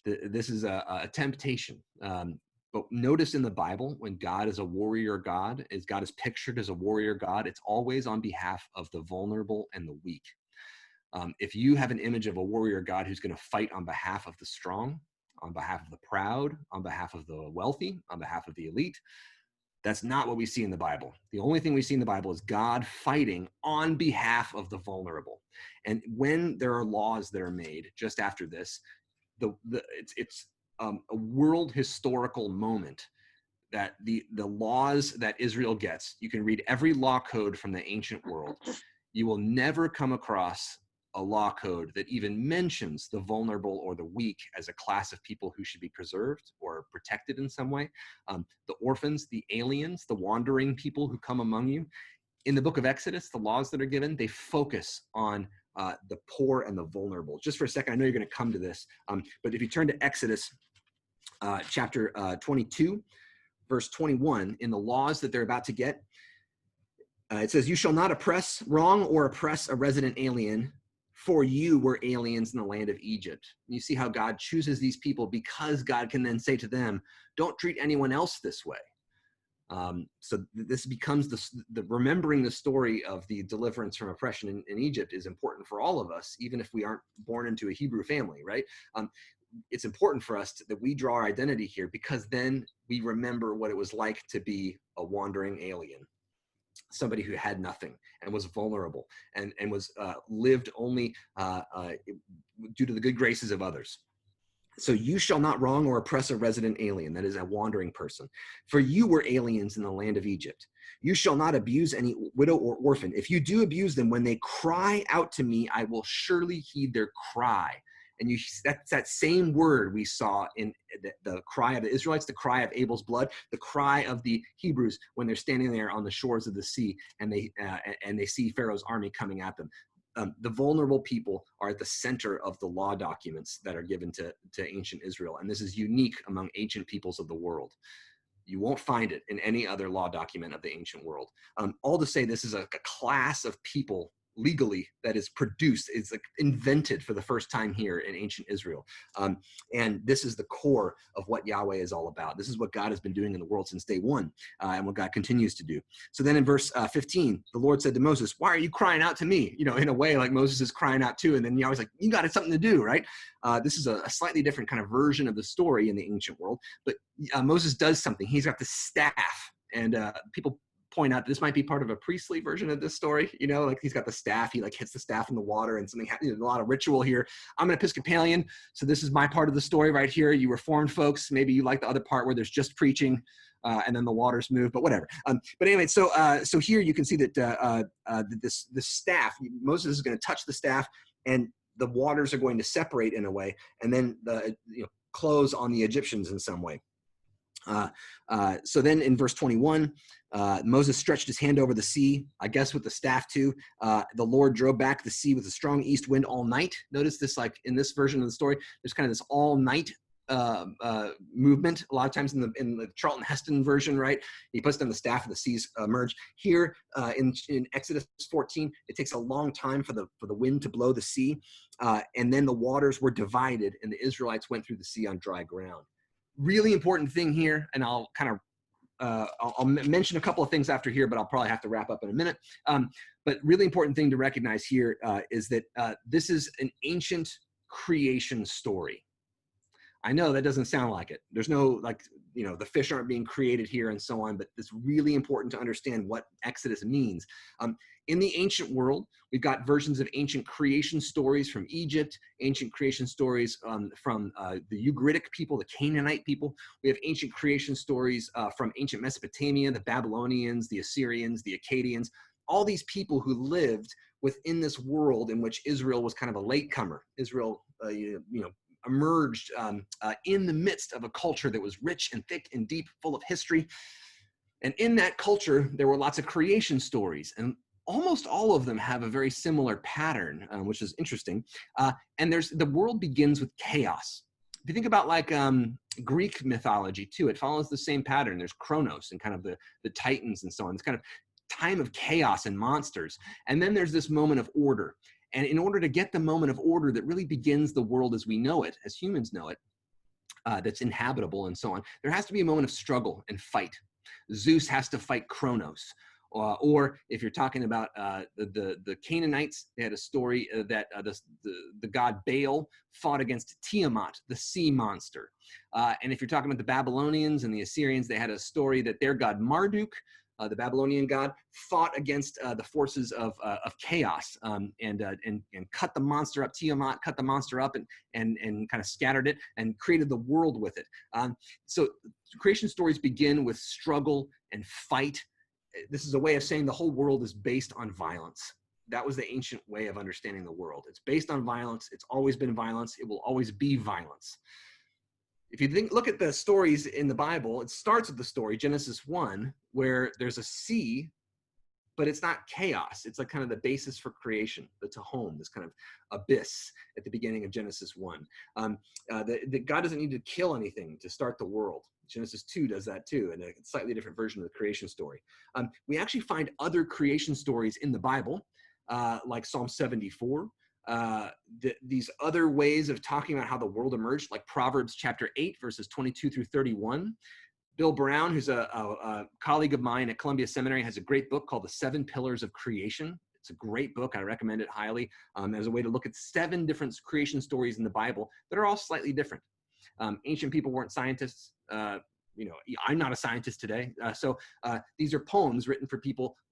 This is a temptation. But notice in the Bible, when God is a warrior God, as God is pictured as a warrior God, it's always on behalf of the vulnerable and the weak. If you have an image of a warrior God who's going to fight on behalf of the strong, on behalf of the proud, on behalf of the wealthy, on behalf of the elite, that's not what we see in the Bible. The only thing we see in the Bible is God fighting on behalf of the vulnerable. And when there are laws that are made just after this, it's a world historical moment that the laws that Israel gets, you can read every law code from the ancient world. You will never come across a law code that even mentions the vulnerable or the weak as a class of people who should be preserved or protected in some way. The orphans, the aliens, the wandering people who come among you. In the book of Exodus, the laws that are given, they focus on the poor and the vulnerable. Just for a second, I know you're going to come to this, but if you turn to Exodus chapter 22, verse 21, in the laws that they're about to get, it says, "You shall not oppress, wrong, or oppress a resident alien, for you were aliens in the land of Egypt." And you see how God chooses these people because God can then say to them, don't treat anyone else this way. So this becomes the remembering the story of the deliverance from oppression in Egypt is important for all of us, even if we aren't born into a Hebrew family, right? It's important for us that we draw our identity here, because then we remember what it was like to be a wandering alien, somebody who had nothing and was vulnerable and was lived only due to the good graces of others. So you shall not wrong or oppress a resident alien, that is a wandering person. For you were aliens in the land of Egypt. You shall not abuse any widow or orphan. If you do abuse them, when they cry out to me, I will surely heed their cry. And that's that same word we saw in the cry of the Israelites, the cry of Abel's blood, the cry of the Hebrews when they're standing there on the shores of the sea and they see Pharaoh's army coming at them. The vulnerable people are at the center of the law documents that are given to ancient Israel. And this is unique among ancient peoples of the world. You won't find it in any other law document of the ancient world. All to say, this is a class of people legally that is produced, it's like invented for the first time here in ancient Israel. And this is the core of what Yahweh is all about. This is what God has been doing in the world since day one, and what God continues to do. So then in verse 15, the Lord said to Moses, why are you crying out to me? In a way like Moses is crying out too. And then Yahweh's like, you got something to do, right? This is a slightly different kind of version of the story in the ancient world, but Moses does something. He's got the staff, and people point out this might be part of a priestly version of this story. Like he's got the staff, he like hits the staff in the water and something happens. A lot of ritual here. I'm an Episcopalian, so this is my part of the story right here. You Reformed folks, maybe you like the other part where there's just preaching and then the waters move, but whatever. But anyway, so here you can see that this staff, Moses is going to touch the staff and the waters are going to separate in a way, and then close on the Egyptians in some way. So then in verse 21, Moses stretched his hand over the sea, I guess with the staff too. The Lord drove back the sea with a strong east wind all night. Notice this, like in this version of the story, there's kind of this all night movement. A lot of times in the Charlton Heston version, right? He puts down the staff and the seas merge. Here in Exodus 14, it takes a long time for the wind to blow the sea. And then the waters were divided and the Israelites went through the sea on dry ground. Really important thing here, and I'll kind of I'll mention a couple of things after here, but I'll probably have to wrap up in a minute. But really important thing to recognize here is that this is an ancient creation story. I know that doesn't sound like it. There's no the fish aren't being created here and so on, but it's really important to understand what Exodus means. In the ancient world, we've got versions of ancient creation stories from Egypt, ancient creation stories from the Ugaritic people, the Canaanite people. We have ancient creation stories from ancient Mesopotamia, the Babylonians, the Assyrians, the Akkadians, all these people who lived within this world in which Israel was kind of a latecomer. Israel, emerged in the midst of a culture that was rich and thick and deep, full of history. And in that culture, there were lots of creation stories, and almost all of them have a very similar pattern, which is interesting. And the world begins with chaos. If you think about like Greek mythology too, it follows the same pattern. There's Kronos and kind of the Titans and so on. It's kind of time of chaos and monsters. And then there's this moment of order. And in order to get the moment of order that really begins the world as we know it, as humans know it, that's inhabitable and so on, there has to be a moment of struggle and fight. Zeus has to fight Kronos. Or if you're talking about the Canaanites, they had a story that the god Baal fought against Tiamat, the sea monster. And if you're talking about the Babylonians and the Assyrians, they had a story that their god Marduk, the Babylonian god, fought against the forces of chaos and cut the monster up. Tiamat cut the monster up and kind of scattered it and created the world with it. So creation stories begin with struggle and fight. This is a way of saying the whole world is based on violence. That was the ancient way of understanding the world. It's based on violence. It's always been violence. It will always be violence. If you look at the stories in the Bible, it starts with the story, Genesis 1, where there's a sea, but it's not chaos. It's like kind of the basis for creation, the Tehom, this kind of abyss at the beginning of Genesis 1. That God doesn't need to kill anything to start the world. Genesis 2 does that too, and a slightly different version of the creation story. We actually find other creation stories in the Bible, like Psalm 74. These other ways of talking about how the world emerged, like Proverbs chapter 8, verses 22 through 31. Bill Brown, who's a colleague of mine at Columbia Seminary, has a great book called The 7 Pillars of Creation. It's a great book. I recommend it highly as a way to look at 7 different creation stories in the Bible that are all slightly different. Ancient people weren't scientists. I'm not a scientist today. So these are poems written for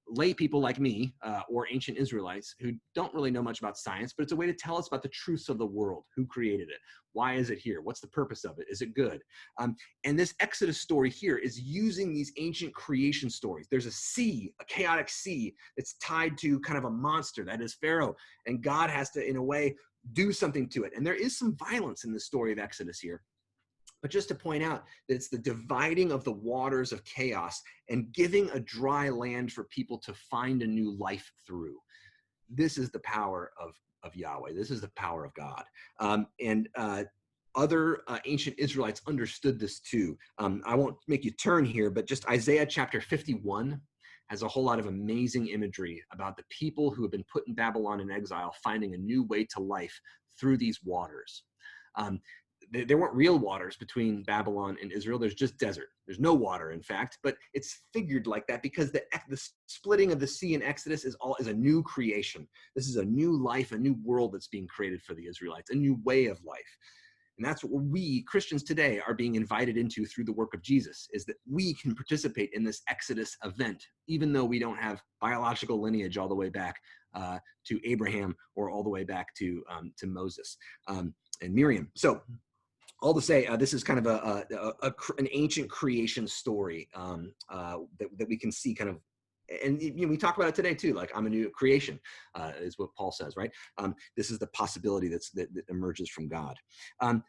lay people like me, or ancient Israelites who don't really know much about science, but it's a way to tell us about the truths of the world. Who created it? Why is it here? What's the purpose of it? Is it good? And this Exodus story here is using these ancient creation stories. There's a sea, a chaotic sea, that's tied to kind of a monster that is Pharaoh, and God has to, in a way, do something to it. And there is some violence in the story of Exodus here. But just to point out that it's the dividing of the waters of chaos and giving a dry land for people to find a new life through. This is the power of Yahweh. This is the power of God. Other ancient Israelites understood this too. I won't make you turn here, but just Isaiah chapter 51 has a whole lot of amazing imagery about the people who have been put in Babylon in exile, finding a new way to life through these waters. There weren't real waters between Babylon and Israel. There's just desert. There's no water, in fact, but it's figured like that because the splitting of the sea in Exodus is a new creation. This is a new life, a new world that's being created for the Israelites, a new way of life. And that's what we Christians today are being invited into through the work of Jesus, is that we can participate in this Exodus event, even though we don't have biological lineage all the way back to Abraham or all the way back to Moses and Miriam. So all to say, this is kind of an ancient creation story that we can see kind of, and we talk about it today too, like I'm a new creation, is what Paul says, right? This is the possibility that emerges from God.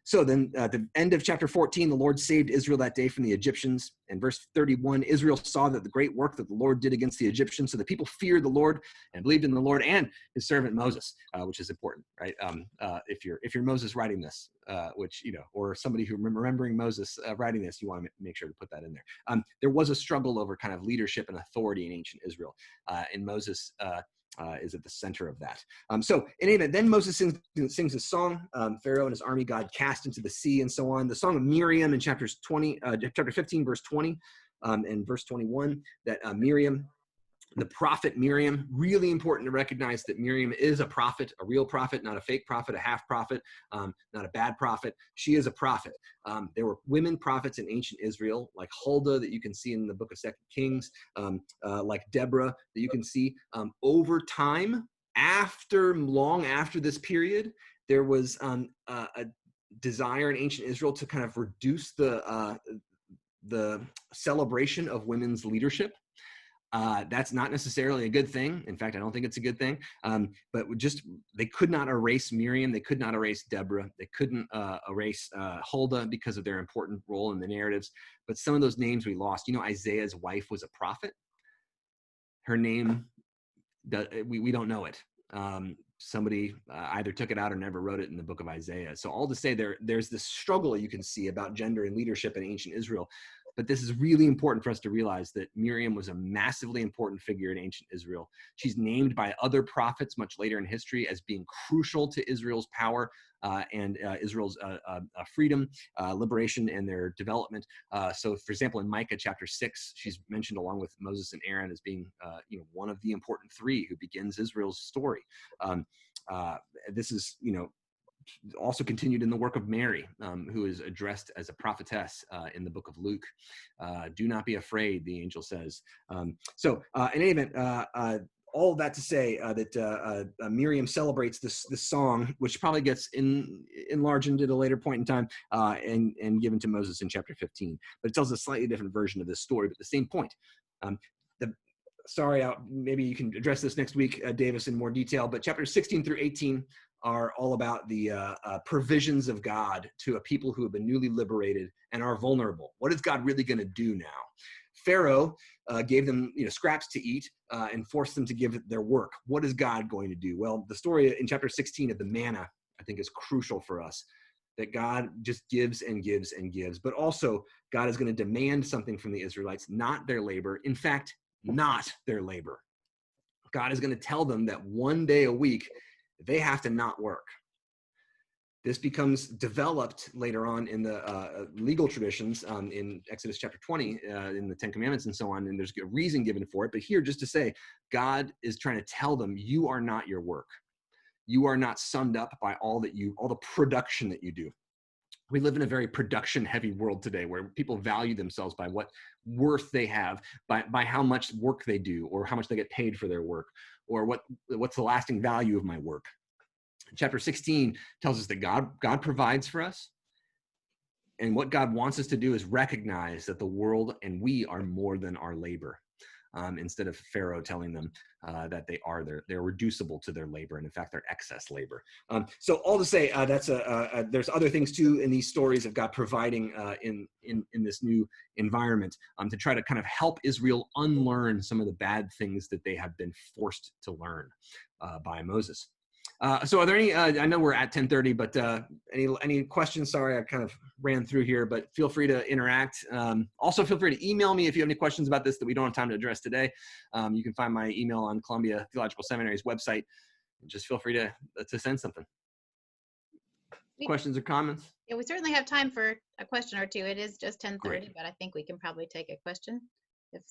So then at the end of chapter 14, the Lord saved Israel that day from the Egyptians. And verse 31, Israel saw that the great work that the Lord did against the Egyptians. So the people feared the Lord and believed in the Lord and his servant Moses, which is important, right? If you're Moses writing this, or somebody who remembering Moses writing this, you want to make sure to put that in there. There was a struggle over kind of leadership and authority in ancient Israel, and Moses is at the center of that. So in any event, then Moses sings a song. Pharaoh and his army God cast into the sea and so on. The song of Miriam in chapter 15, verse 20, and verse 21, that Miriam, the prophet Miriam, really important to recognize that Miriam is a prophet, a real prophet, not a fake prophet, a half prophet, not a bad prophet. She is a prophet. There were women prophets in ancient Israel, like Huldah that you can see in the book of 2 Kings, like Deborah that you can see. Over time, long after this period, there was a desire in ancient Israel to kind of reduce the celebration of women's leadership. That's not necessarily a good thing. In fact, I don't think it's a good thing. But they could not erase Miriam. They could not erase Deborah. They couldn't erase Huldah because of their important role in the narratives. But some of those names we lost. Isaiah's wife was a prophet. Her name, we don't know it. Somebody either took it out or never wrote it in the book of Isaiah. So all to say there's this struggle you can see about gender and leadership in ancient Israel. But this is really important for us to realize that Miriam was a massively important figure in ancient Israel. She's named by other prophets much later in history as being crucial to Israel's power and Israel's freedom, liberation, and their development. So, for example, in Micah chapter 6, she's mentioned along with Moses and Aaron as being one of the important three who begins Israel's story. This is, also continued in the work of Mary, who is addressed as a prophetess in the book of Luke. Do not be afraid, the angel says. So in any event, all of that to say that Miriam celebrates this song, which probably gets enlarged at a later point in time and given to Moses in chapter 15. But it tells a slightly different version of this story, but the same point. Maybe you can address this next week, Davis, in more detail, but chapters 16 through 18 are all about the provisions of God to a people who have been newly liberated and are vulnerable. What is God really going to do now? Pharaoh gave them scraps to eat and forced them to give their work. What is God going to do? Well, the story in chapter 16 of the manna, I think, is crucial for us, that God just gives and gives and gives, but also God is going to demand something from the Israelites, not their labor. In fact, not their labor. God is going to tell them that one day a week, they have to not work. This becomes developed later on in the legal traditions in Exodus chapter 20, in the Ten Commandments and so on, and there's a reason given for it. But here, just to say, God is trying to tell them, you are not your work. You are not summed up by all the production that you do. We live in a very production-heavy world today where people value themselves by what worth they have, by how much work they do, or how much they get paid for their work, or what's the lasting value of my work. Chapter 16 tells us that God provides for us, and what God wants us to do is recognize that the world and we are more than our labor. Instead of Pharaoh telling them that they're reducible to their labor, and in fact, they're excess labor. So all to say, there's other things too in these stories of God providing in this new environment to try to kind of help Israel unlearn some of the bad things that they have been forced to learn by Moses. So are there any, I know we're at 10:30, but any questions? Sorry, I kind of ran through here, but feel free to interact. Also, feel free to email me if you have any questions about this that we don't have time to address today. You can find my email on Columbia Theological Seminary's website. Just feel free to send something. Questions or comments?
Yeah, we certainly have time for a question or two. It is just 10:30,
Great.
but I think we can probably take a question if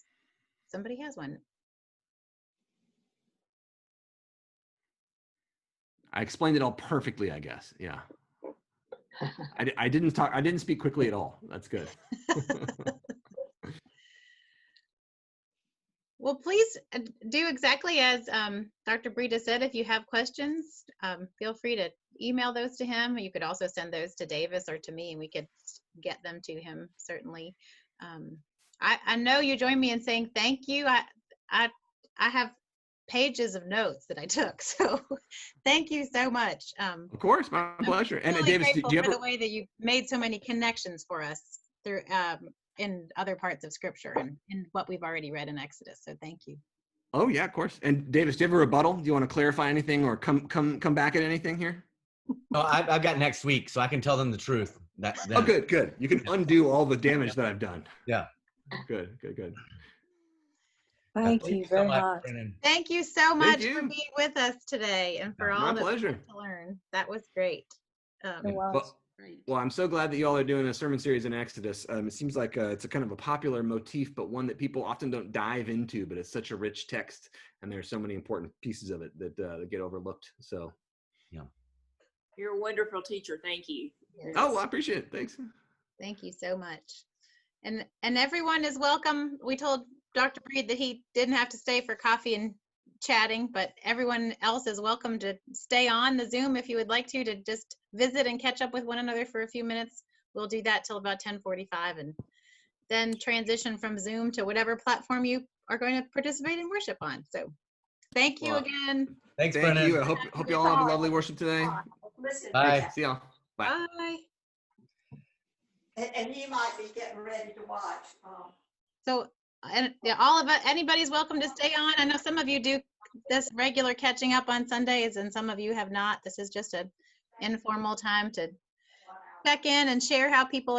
somebody has one.
I explained it all perfectly, I guess. Yeah. I didn't speak quickly at all. That's good.
Well, please do exactly as Dr. Brita said. If you have questions, feel free to email those to him. You could also send those to Davis or to me, and we could get them to him, certainly. I know you join me in saying thank you. I have pages of notes that I took, so thank you so much.
Of course, my pleasure. And
really
Davis, do you have
the way that you made so many connections for us through in other parts of Scripture and in what we've already read in Exodus. So thank you.
Oh yeah, of course. And Davis, do you have a rebuttal? Do you want to clarify anything or come back at anything here?
Oh, I've got next week, so I can tell them the truth.
Oh, good. You can undo all the damage that I've done.
Yeah.
Good.
Thank you very much.
Brandon.
Thank you so much
you.
for being with us today and for all
My
that
pleasure.
we had to learn. That was great.
It was.
Well, I'm so glad that you all are doing a sermon series in Exodus. It seems like it's a kind of a popular motif, but one that people often don't dive into, but it's such a rich text, and there's so many important pieces of it that get overlooked. So, yeah.
You're a wonderful teacher. Thank you.
Yes.
Oh, well, I appreciate it. Thanks.
Thank you so much. And everyone is welcome. We told Dr. Breed that he didn't have to stay for coffee and chatting, but everyone else is welcome to stay on the Zoom if you would like to just visit and catch up with one another for a few minutes. We'll do that till about 10:45 and then transition from Zoom to whatever platform you are going to participate in worship on. So thank you
Well,
again.
Thanks,
Thank
Brennan.
you. I hope you all have a lovely worship today.
Bye.
Thanks. See y'all. Bye.
Bye.
And you might be getting ready to watch.
So, and yeah, all of it, anybody's welcome to stay on. I know some of you do this regular catching up on Sundays and some of you have not. This is just an informal time to check in and share how people are